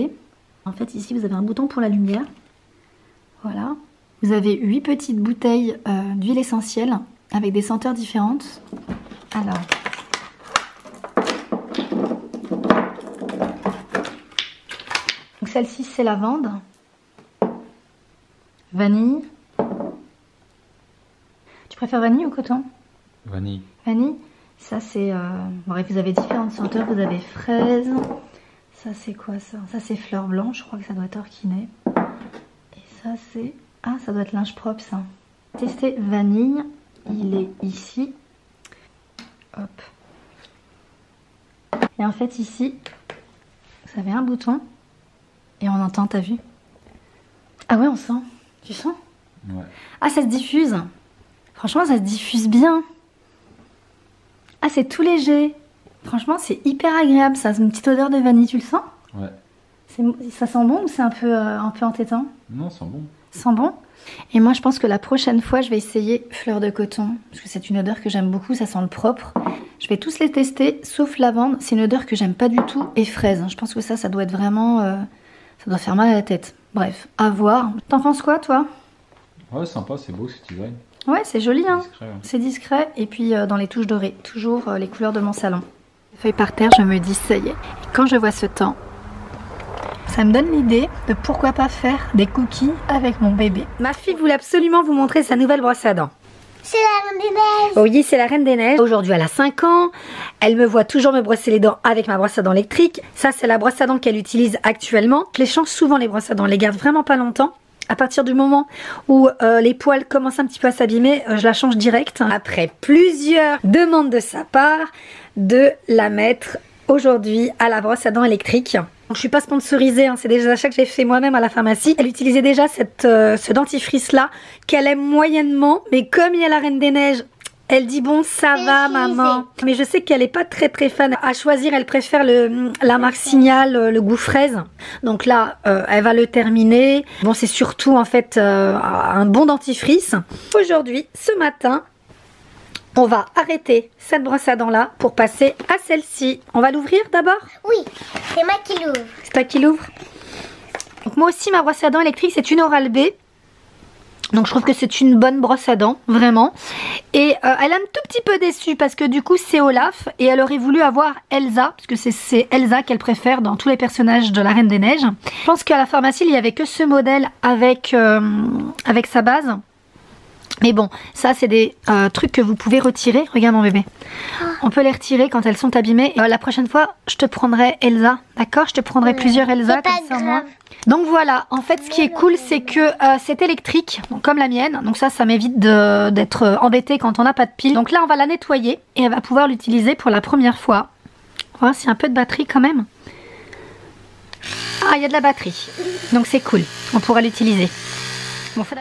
En fait ici vous avez un bouton pour la lumière. Voilà. Vous avez 8 petites bouteilles d'huile essentielle avec des senteurs différentes. Alors. Donc celle-ci c'est lavande, vanille. Tu préfères vanille ou coton? Vanille. Vanille. Ça c'est... Bref, vous avez différentes senteurs, vous avez fraise. Ça c'est quoi ça? Ça c'est fleur blanche, je crois que ça doit être orchiné. Et ça c'est... Ah, ça doit être linge propre ça. Tester vanille, il est ici. Hop. Et en fait ici, vous avez un bouton. Et on entend, t'as vu? Ah ouais, on sent. Tu sens? Ouais. Ah, ça se diffuse. Franchement, ça se diffuse bien. Ah, c'est tout léger. Franchement, c'est hyper agréable ça. C'est une petite odeur de vanille, tu le sens? Ouais. Ça sent bon ou c'est un peu entêtant? Non, ça sent bon. Ça sent bon? Et moi, je pense que la prochaine fois, je vais essayer fleur de coton. Parce que c'est une odeur que j'aime beaucoup, ça sent le propre. Je vais tous les tester, sauf lavande. C'est une odeur que j'aime pas du tout. Et fraise. Je pense que ça doit être vraiment... ça doit faire mal à la tête. Bref, à voir. T'en penses quoi, toi? Ouais, sympa, c'est beau ce design. Ouais, c'est joli, hein. Discret, ouais. C'est discret. Et puis dans les touches dorées. Toujours les couleurs de mon salon. Feuilles par terre, je me dis ça y est. Et quand je vois ce temps, ça me donne l'idée de pourquoi pas faire des cookies avec mon bébé. Ma fille voulait absolument vous montrer sa nouvelle brosse à dents. C'est la Reine des Neiges. Oui, c'est la Reine des Neiges. Aujourd'hui, elle a 5 ans. Elle me voit toujours me brosser les dents avec ma brosse à dents électrique. Ça, c'est la brosse à dents qu'elle utilise actuellement. Je les change souvent, les brosses à dents. Je les garde vraiment pas longtemps. À partir du moment où les poils commencent un petit peu à s'abîmer, je la change direct. Après plusieurs demandes de sa part, de la mettre aujourd'hui à la brosse à dents électrique. Je suis pas sponsorisée, hein, c'est des achats que j'ai fait moi-même à la pharmacie. Elle utilisait déjà ce dentifrice là qu'elle aime moyennement, mais comme il y a la Reine des Neiges, elle dit bon ça va maman. Mais je sais qu'elle est pas très fan. À choisir, elle préfère la marque Signal, le goût fraise. Donc là, elle va le terminer. Bon, c'est surtout en fait un bon dentifrice. Aujourd'hui, ce matin, on va arrêter cette brosse à dents là pour passer à celle-ci. On va l'ouvrir d'abord? Oui, c'est moi qui l'ouvre. C'est toi qui l'ouvre? Donc moi aussi ma brosse à dents électrique c'est une Oral-B. Donc je trouve que c'est une bonne brosse à dents, vraiment. Et elle est un tout petit peu déçue parce que du coup c'est Olaf et elle aurait voulu avoir Elsa, parce que c'est Elsa qu'elle préfère dans tous les personnages de la Reine des Neiges. Je pense qu'à la pharmacie il n'y avait que ce modèle avec sa base. Mais bon, ça c'est des trucs que vous pouvez retirer. Regarde mon bébé. On peut les retirer quand elles sont abîmées. La prochaine fois, je te prendrai Elsa. D'accord? Je te prendrai plusieurs Elsa comme ça moi. Donc voilà, en fait ce qui est cool c'est que c'est électrique, donc comme la mienne. Donc ça m'évite d'être embêtée quand on n'a pas de pile. Donc là on va la nettoyer et elle va pouvoir l'utiliser pour la première fois. On va voir s'il y a un peu de batterie quand même. Ah, il y a de la batterie. Donc c'est cool, on pourra l'utiliser.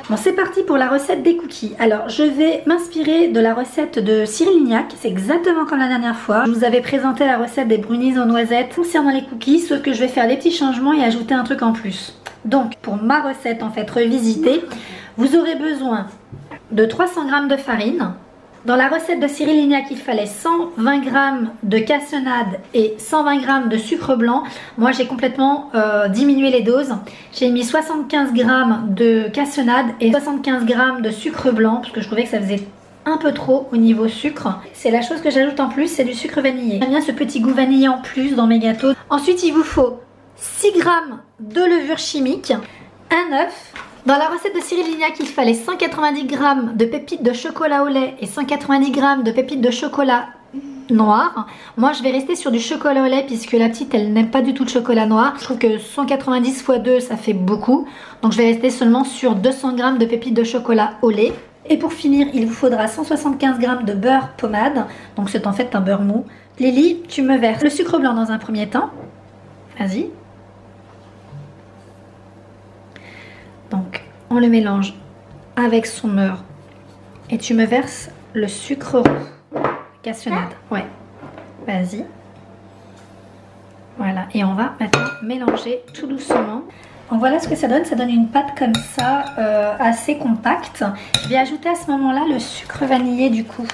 Bon, c'est parti pour la recette des cookies. Alors je vais m'inspirer de la recette de Cyril Lignac. C'est exactement comme la dernière fois. Je vous avais présenté la recette des brownies aux noisettes concernant les cookies, sauf que je vais faire des petits changements et ajouter un truc en plus. Donc pour ma recette en fait revisitée, vous aurez besoin de 300 g de farine. Dans la recette de Cyril Lignac, il fallait 120 g de cassonade et 120 g de sucre blanc. Moi, j'ai complètement diminué les doses. J'ai mis 75 g de cassonade et 75 g de sucre blanc parce que je trouvais que ça faisait un peu trop au niveau sucre. C'est la chose que j'ajoute en plus, c'est du sucre vanillé. J'aime bien ce petit goût vanillé en plus dans mes gâteaux. Ensuite, il vous faut 6 g de levure chimique, un œuf. Dans la recette de Cyril Lignac, il fallait 190 g de pépites de chocolat au lait et 190 g de pépites de chocolat noir. Moi, je vais rester sur du chocolat au lait puisque la petite, elle n'aime pas du tout le chocolat noir. Je trouve que 190 x 2, ça fait beaucoup. Donc, je vais rester seulement sur 200 g de pépites de chocolat au lait. Et pour finir, il vous faudra 175 g de beurre pommade. Donc, c'est en fait un beurre mou. Lily, tu me verses le sucre blanc dans un premier temps. Vas-y. Donc, on le mélange avec son beurre et tu me verses le sucre roux, cassonade. Ouais, vas-y. Voilà, et on va maintenant mélanger tout doucement. Donc voilà ce que ça donne une pâte comme ça, assez compacte. Je vais ajouter à ce moment-là le sucre vanillé du coup.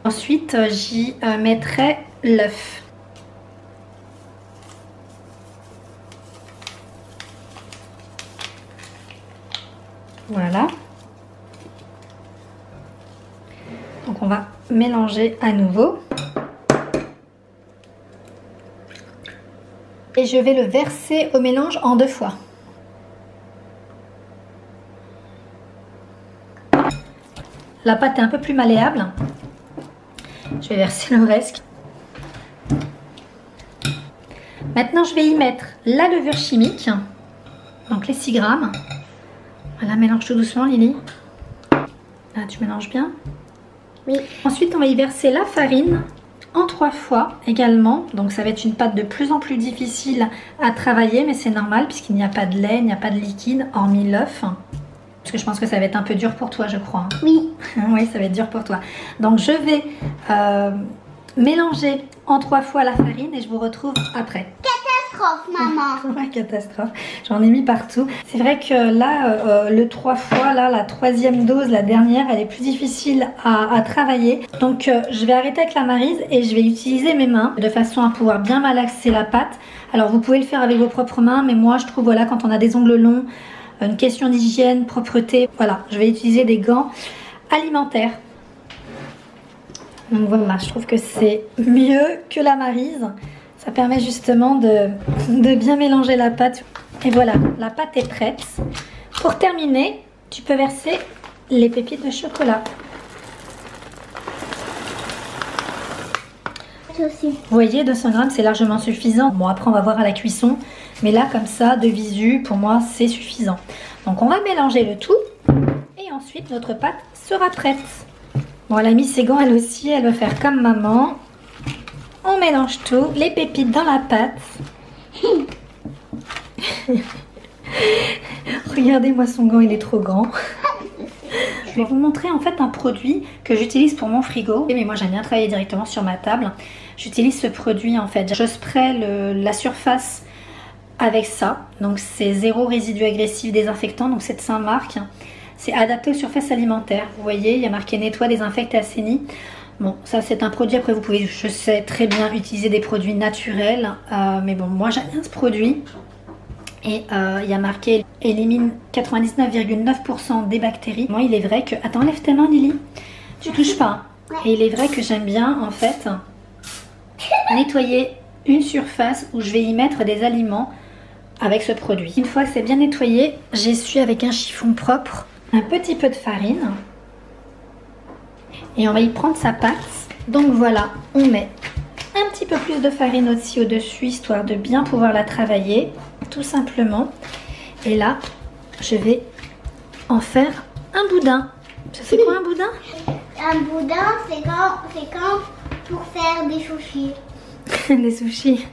Ensuite, j'y mettrai l'œuf. Voilà. Donc on va mélanger à nouveau. Et je vais le verser au mélange en 2 fois. La pâte est un peu plus malléable. Je vais verser le reste. Maintenant je vais y mettre la levure chimique. Donc les 6 grammes. Voilà, mélange tout doucement Lily. Là, tu mélanges bien. Oui. Ensuite, on va y verser la farine en 3 fois également. Donc ça va être une pâte de plus en plus difficile à travailler, mais c'est normal puisqu'il n'y a pas de lait, il n'y a pas de liquide, hormis l'œuf. Parce que je pense que ça va être un peu dur pour toi, je crois. Oui. Oui, ça va être dur pour toi. Donc je vais mélanger en 3 fois la farine et je vous retrouve après. Catastrophe, maman. Ouais, catastrophe. J'en ai mis partout. C'est vrai que là, le 3 fois, là, la 3e dose, la dernière, elle est plus difficile à travailler. Donc, je vais arrêter avec la Maryse et je vais utiliser mes mains de façon à pouvoir bien malaxer la pâte. Alors, vous pouvez le faire avec vos propres mains, mais moi, je trouve, voilà, quand on a des ongles longs, une question d'hygiène, propreté, voilà, je vais utiliser des gants alimentaires. Donc voilà, je trouve que c'est mieux que la Maryse. Ça permet justement de bien mélanger la pâte. Et voilà, la pâte est prête. Pour terminer, tu peux verser les pépites de chocolat. Aussi. Vous voyez, 200 grammes, c'est largement suffisant. Bon, après, on va voir à la cuisson. Mais là, comme ça, de visu, pour moi, c'est suffisant. Donc, on va mélanger le tout. Et ensuite, notre pâte sera prête. Bon, elle a mis ses gants, elle aussi. Elle va faire comme maman. On mélange tout. Les pépites dans la pâte. Regardez-moi son gant, il est trop grand. Je vais vous montrer en fait un produit que j'utilise pour mon frigo. Mais moi, j'aime bien travailler directement sur ma table. J'utilise ce produit en fait. Je spray la surface avec ça. Donc c'est zéro résidu agressif désinfectant. Donc c'est de Saint-Marc. C'est adapté aux surfaces alimentaires. Vous voyez, il y a marqué nettoie, désinfecte et assainit. Bon, ça c'est un produit. Après vous pouvez, je sais très bien utiliser des produits naturels. Mais bon, moi j'aime bien ce produit. Et il y a marqué élimine 99,9% des bactéries. Moi il est vrai que... Attends, lève tes mains Lily. Tu touches pas. Et il est vrai que j'aime bien en fait nettoyer une surface où je vais y mettre des aliments avec ce produit. Une fois que c'est bien nettoyé, j'essuie avec un chiffon propre un petit peu de farine. Et on va y prendre sa pâte. Donc voilà, on met un petit peu plus de farine aussi au-dessus, histoire de bien pouvoir la travailler, tout simplement. Et là, je vais en faire un boudin. C'est quoi un boudin? Un boudin, c'est quand pour faire des sushis. Des sushis.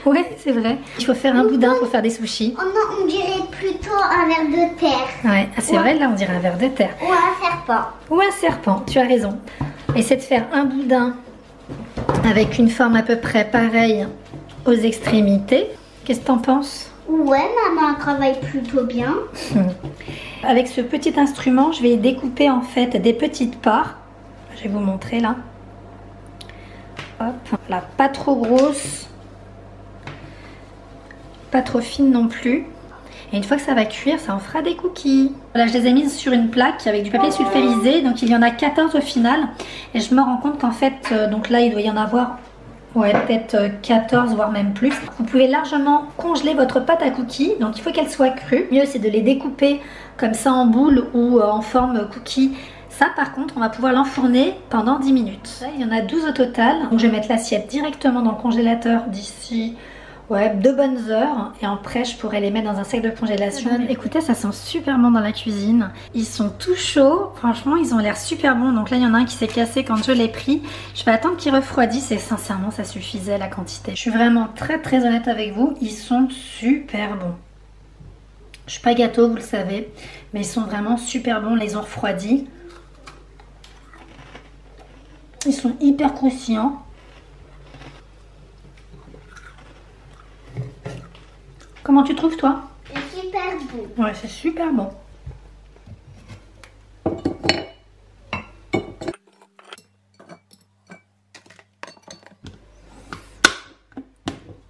Ouais, c'est vrai. Il faut faire un boudin pour faire des sushis. Oh non, on dirait plutôt un ver de terre. Ouais, c'est vrai, là on dirait un ver de terre. Ou un serpent. Ou un serpent, tu as raison. Et c'est de faire un boudin avec une forme à peu près pareille aux extrémités. Qu'est-ce que t'en penses? Ouais, maman travaille plutôt bien. Avec ce petit instrument, je vais découper en fait des petites parts. Je vais vous montrer là. Hop, là, pas trop grosse, pas trop fine non plus. Et une fois que ça va cuire, ça en fera des cookies. Là, je les ai mises sur une plaque avec du papier sulfurisé. Donc, il y en a 14 au final. Et je me rends compte qu'en fait, donc là, il doit y en avoir ouais, peut-être 14, voire même plus. Vous pouvez largement congeler votre pâte à cookies. Donc, il faut qu'elle soit crue. Le mieux, c'est de les découper comme ça en boule ou en forme cookie. Ça, par contre, on va pouvoir l'enfourner pendant 10 minutes. Là, il y en a 12 au total. Donc, je vais mettre l'assiette directement dans le congélateur d'ici... ouais, 2 bonnes heures et après je pourrais les mettre dans un sac de congélation. Écoutez, ça sent super bon dans la cuisine. Ils sont tout chauds, franchement ils ont l'air super bons. Donc là il y en a un qui s'est cassé quand je l'ai pris. Je vais attendre qu'il refroidisse et sincèrement ça suffisait la quantité. Je suis vraiment très honnête avec vous, ils sont super bons. Je suis pas gâteau, vous le savez, mais ils sont vraiment super bons, les ont refroidis. Ils sont hyper croustillants. Comment tu trouves toi? C'est super bon. Ouais, c'est super bon.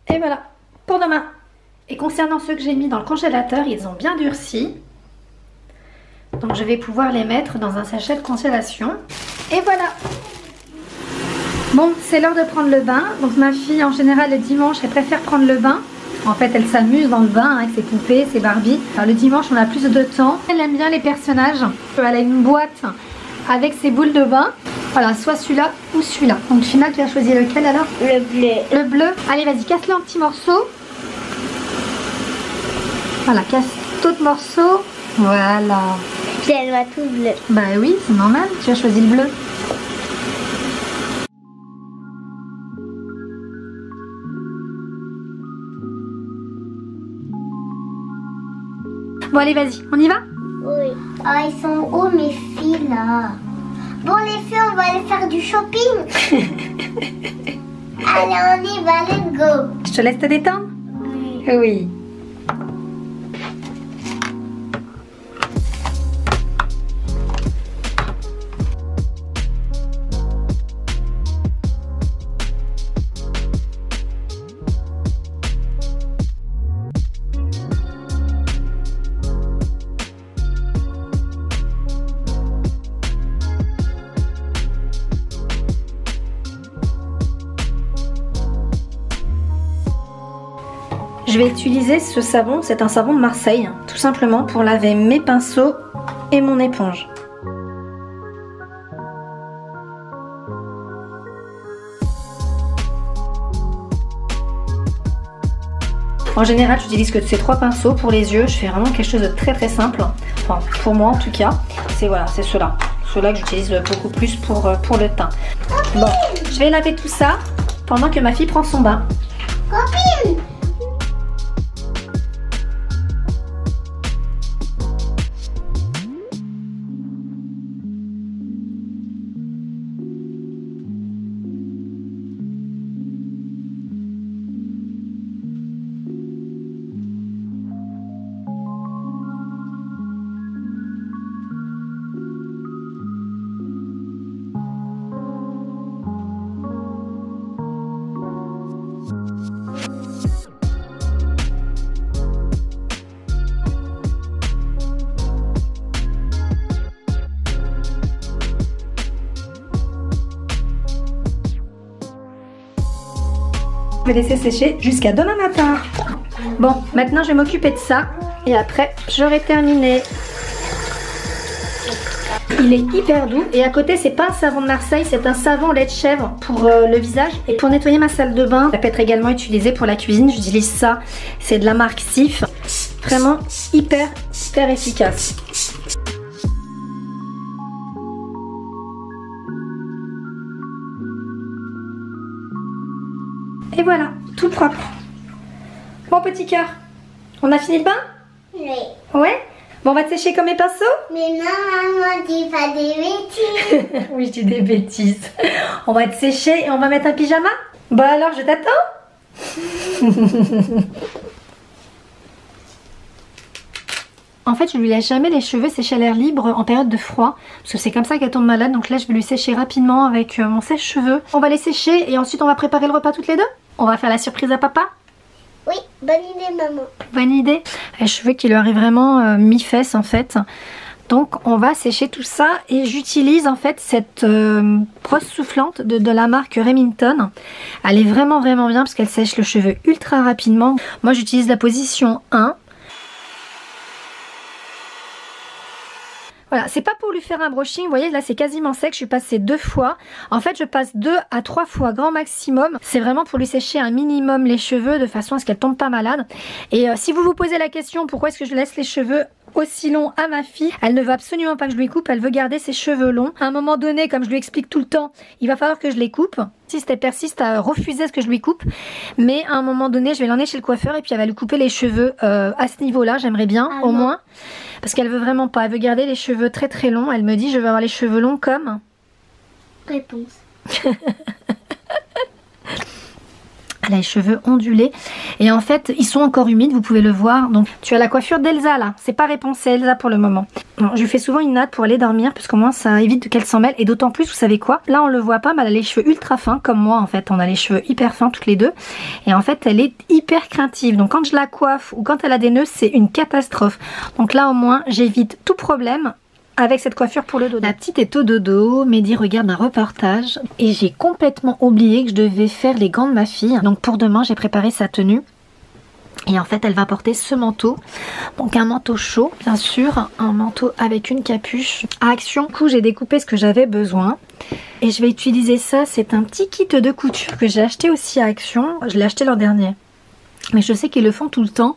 Et voilà, pour demain. Et concernant ceux que j'ai mis dans le congélateur, ils ont bien durci. Donc je vais pouvoir les mettre dans un sachet de congélation. Et voilà. Bon, c'est l'heure de prendre le bain. Donc ma fille, en général, le dimanche, elle préfère prendre le bain. En fait, elle s'amuse dans le bain avec ses poupées, ses Barbies. Alors, le dimanche, on a plus de temps. Elle aime bien les personnages. Elle a une boîte avec ses boules de bain. Voilà, soit celui-là ou celui-là. Donc, Fina, tu as choisi lequel alors? Le bleu. Le bleu. Allez, vas-y, casse-le en petits morceaux. Voilà, casse tout de morceaux. Voilà. Puis elle va tout bleu. Bah oui, c'est normal. Tu as choisi le bleu. Bon allez vas-y, on y va? Oui. Ah, ils sont hauts mes filles là. Bon les filles, on va aller faire du shopping. Allez, on y va, let's go. Je te laisse te détendre? Oui. Oui. Je vais utiliser ce savon, c'est un savon de Marseille, tout simplement pour laver mes pinceaux et mon éponge. En général, j'utilise que ces 3 pinceaux pour les yeux. Je fais vraiment quelque chose de très simple. Enfin, pour moi en tout cas. C'est voilà, c'est ceux-là. Ceux-là que j'utilise beaucoup plus pour le teint. Bon, je vais laver tout ça pendant que ma fille prend son bain. Copine! Je vais laisser sécher jusqu'à demain matin. Bon, maintenant je vais m'occuper de ça et après j'aurai terminé. Il est hyper doux et à côté c'est pas un savon de Marseille, c'est un savon lait de chèvre pour le visage et pour nettoyer ma salle de bain. Ça peut être également utilisé pour la cuisine, j'utilise ça, c'est de la marque Sif. Vraiment hyper efficace. Et voilà, tout propre. Bon petit cœur, on a fini le bain? Oui. Ouais? Bon, on va te sécher comme mes pinceaux? Mais non, maman, dis pas des bêtises. Oui, je dis des bêtises. On va te sécher et on va mettre un pyjama? Bah alors, je t'attends. En fait, je lui laisse jamais les cheveux sécher à l'air libre en période de froid. Parce que c'est comme ça qu'elle tombe malade. Donc là, je vais lui sécher rapidement avec mon sèche-cheveux. On va les sécher et ensuite on va préparer le repas toutes les deux. On va faire la surprise à papa. Oui, bonne idée, maman. Bonne idée. Les cheveux qui lui arrivent vraiment mi-fesses en fait. Donc on va sécher tout ça et j'utilise en fait cette brosse soufflante de la marque Remington. Elle est vraiment bien parce qu'elle sèche le cheveu ultra rapidement. Moi j'utilise la position 1. Voilà, c'est pas pour lui faire un brushing, vous voyez là c'est quasiment sec, je suis passée 2 fois. En fait je passe 2 à 3 fois grand maximum. C'est vraiment pour lui sécher un minimum les cheveux de façon à ce qu'elle tombe pas malade. Et si vous vous posez la question pourquoi est-ce que je laisse les cheveux aussi longs à ma fille, elle ne veut absolument pas que je lui coupe, elle veut garder ses cheveux longs. À un moment donné, comme je lui explique tout le temps, il va falloir que je les coupe. Si elle persiste à refuser ce que je lui coupe, mais à un moment donné je vais l'emmener chez le coiffeur et puis elle va lui couper les cheveux à ce niveau là, j'aimerais bien au moins, parce qu'elle veut vraiment pas, elle veut garder les cheveux très longs. Elle me dit je veux avoir les cheveux longs comme... Réponse. Elle a les cheveux ondulés et en fait ils sont encore humides, vous pouvez le voir. Donc tu as la coiffure d'Elsa là, c'est pas réponse, c'est Elsa pour le moment. Bon, je lui fais souvent une natte pour aller dormir parce qu'au moins ça évite qu'elle s'en mêle. Et d'autant plus, vous savez quoi, là on le voit pas mais elle a les cheveux ultra fins comme moi en fait. On a les cheveux hyper fins toutes les deux et en fait elle est hyper craintive. Donc quand je la coiffe ou quand elle a des nœuds c'est une catastrophe. Donc là au moins j'évite tout problème avec cette coiffure pour le dodo. La petite est au dodo, Mehdi regarde un reportage et j'ai complètement oublié que je devais faire les gants de ma fille. Donc pour demain j'ai préparé sa tenue et en fait elle va porter ce manteau. Donc un manteau chaud bien sûr, un manteau avec une capuche à Action. Du coup j'ai découpé ce que j'avais besoin et je vais utiliser ça. C'est un petit kit de couture que j'ai acheté aussi à Action. Je l'ai acheté l'an dernier. Mais je sais qu'ils le font tout le temps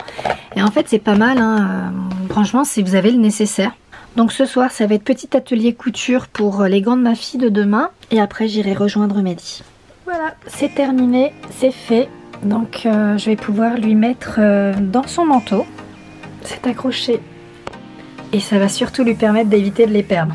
et en fait c'est pas mal hein. Franchement si vous avez le nécessaire. Donc ce soir ça va être petit atelier couture pour les gants de ma fille de demain. Et après j'irai rejoindre Mehdi. Voilà, c'est terminé, c'est fait. Donc je vais pouvoir lui mettre dans son manteau. C'est accroché. Et ça va surtout lui permettre d'éviter de les perdre.